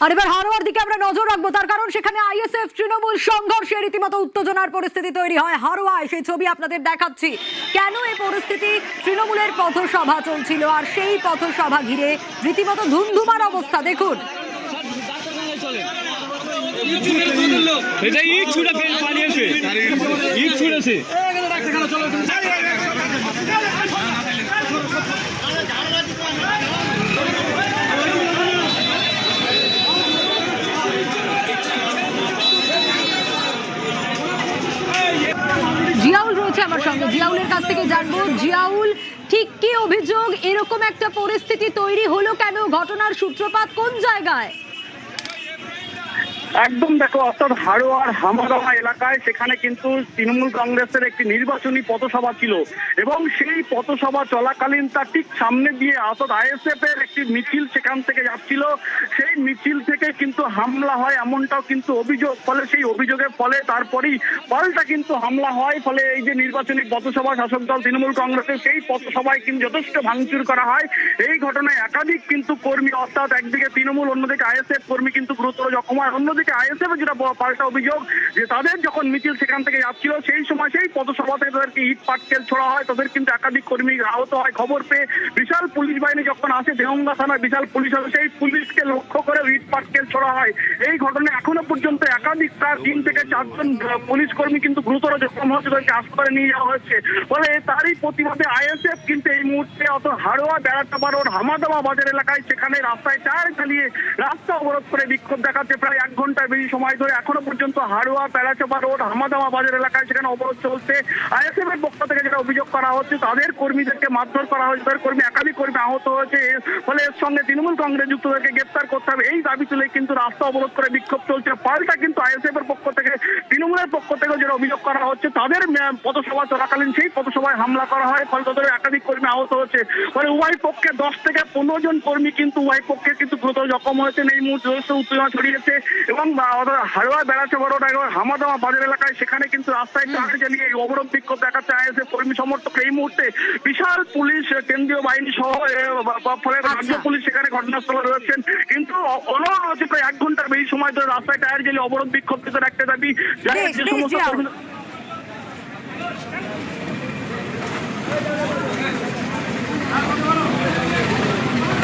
আর এবার হারোয়ার দিকে আমরা নজর রাখবো, তার কারণ সেখানে আইএসএফ তৃণমূল সংঘর্ষে রীতিমতো উত্তেজনার পরিস্থিতি তৈরি হয় হারোয়ায়। সেই ছবি আপনাদের দেখাচ্ছি। কেন এই পরিস্থিতি? তৃণমূলের পথসভা চলছিল আর সেই পথসভা ঘিরে রীতিমতো ধুমধুমার অবস্থা। দেখুন, জিয়াউল রয়েছে আমার সঙ্গে, জিয়াউলের কাছ থেকে জানবো। জিয়াউল, ঠিক কি অভিযোগ? এরকম একটা পরিস্থিতি তৈরি হলো কেন? ঘটনার সূত্রপাত কোন জায়গায়? একদম দেখো, অর্থাৎ হাড়োয়ার হামাদামা এলাকায় সেখানে কিন্তু তৃণমূল কংগ্রেসের একটি নির্বাচনী পথসভা ছিল এবং সেই পথসভা চলাকালীন তার ঠিক সামনে দিয়ে অর্থাৎ আইএসএফ এর একটি মিছিল সেখান থেকে যাচ্ছিল। সেই মিছিল থেকে কিন্তু হামলা হয় এমনটাও কিন্তু অভিযোগ। ফলে সেই অভিযোগের ফলে তারপরেই পাল্টা কিন্তু হামলা হয়। ফলে এই যে নির্বাচনী পথসভা শাসক দল তৃণমূল কংগ্রেসের সেই পথসভায় কিন্তু যথেষ্ট ভাঙচুর করা হয়। এই ঘটনায় একাধিক কিন্তু কর্মী, অর্থাৎ একদিকে তৃণমূল অন্যদিকে আইএসএফ কর্মী কিন্তু গুরুতর জখম হয়। অন্যদিকে আইএসএফ যেটা পাল্টা অভিযোগ যে তাদের যখন মিছিল সেখান থেকে যাচ্ছিল সেই সময় সেই পথসভা থেকে তাদেরকে ইট পাটকেল ছোড়া হয়। তাদের কিন্তু একাধিক কর্মী আহত হয়। খবর পেয়ে বিশাল পুলিশ বাহিনী যখন আসে, দেহঙ্গা থানার বিশাল পুলিশ আসে, সেই পুলিশকে লক্ষ্য করে ইট পাটকেল ছোড়া হয়। এই ঘটনায় এখনো পর্যন্ত একাধিক প্রায় 3 থেকে 4 জন পুলিশ কর্মী কিন্তু গুরুতর জখম হয়েছে, তাদেরকে হাসপাতালে নিয়ে যাওয়া হয়েছে। ফলে তারই প্রতিবাদে আইএসএফ কিন্তু এই মুহূর্তে অত হাড়োয়া বেড়াচাপা রোড হামাদামা বাজার এলাকায় সেখানে রাস্তায় টায়ার চালিয়ে রাস্তা অবরোধ করে বিক্ষোভ দেখাচ্ছে প্রায় 1 ঘন্টার বেশি সময় ধরে। এখনো পর্যন্ত হাড়োয়া বেড়াচাপা রোড হামাদামা বাজার এলাকায় সেখানে অবরোধ চলছে। আইএসএফ এর পক্ষ থেকে যেটা অভিযোগ করা হচ্ছে, তাদের কর্মীদেরকে মারধর করা হয়েছে, তাদের কর্মী একাধিক কর্মী আহত হয়েছে। ফলে এর সঙ্গে তৃণমূল কংগ্রেস যুক্তদেরকে গ্রেপ্তার করতে হবে, এই দাবি তুলে কিন্তু রাস্তা অবরোধ করে বিক্ষোভ চলছে। পাল্টা কিন্তু আইএসএফ এর পক্ষ থেকে তৃণমূলের পক্ষ থেকে যেটা অভিযোগ করা হচ্ছে, তাদের পথসভা চলাকালীন সেই পথসভায় হামলা করা হয়। ফলে তাদের একাধিক কর্মী আহত হয়েছে। ফলে উভয় পক্ষে 10 থেকে 15 জন কর্মী কিন্তু উভয় পক্ষে কিন্তু গুরুতর জখম হয়েছেন। এই মুহূর্তে উত্তেজনা ছড়িয়েছে এবং হাড়োয়া বেড়াচাপা রোড হামাদামা বাজার এলাকায় সেখানে কিন্তু রাস্তায় টায়ার জ্বালিয়ে অবরোধ বিক্ষোভ দেখাচ্ছে আইএসএফ কর্মী সমর্থক। এই মুহূর্তে বিশাল পুলিশ, কেন্দ্রীয় বাহিনী সহ ফলে রাজ্য পুলিশ সেখানে ঘটনাস্থলে রয়েছেন। কিন্তু অনড় হচ্ছে প্রায় 1 ঘন্টার বেশি সময় ধরে রাস্তায় টায়ার জ্বালিয়ে অবরোধ বিক্ষোভ থেকে একটা দাবি যে সমস্ত কর্মী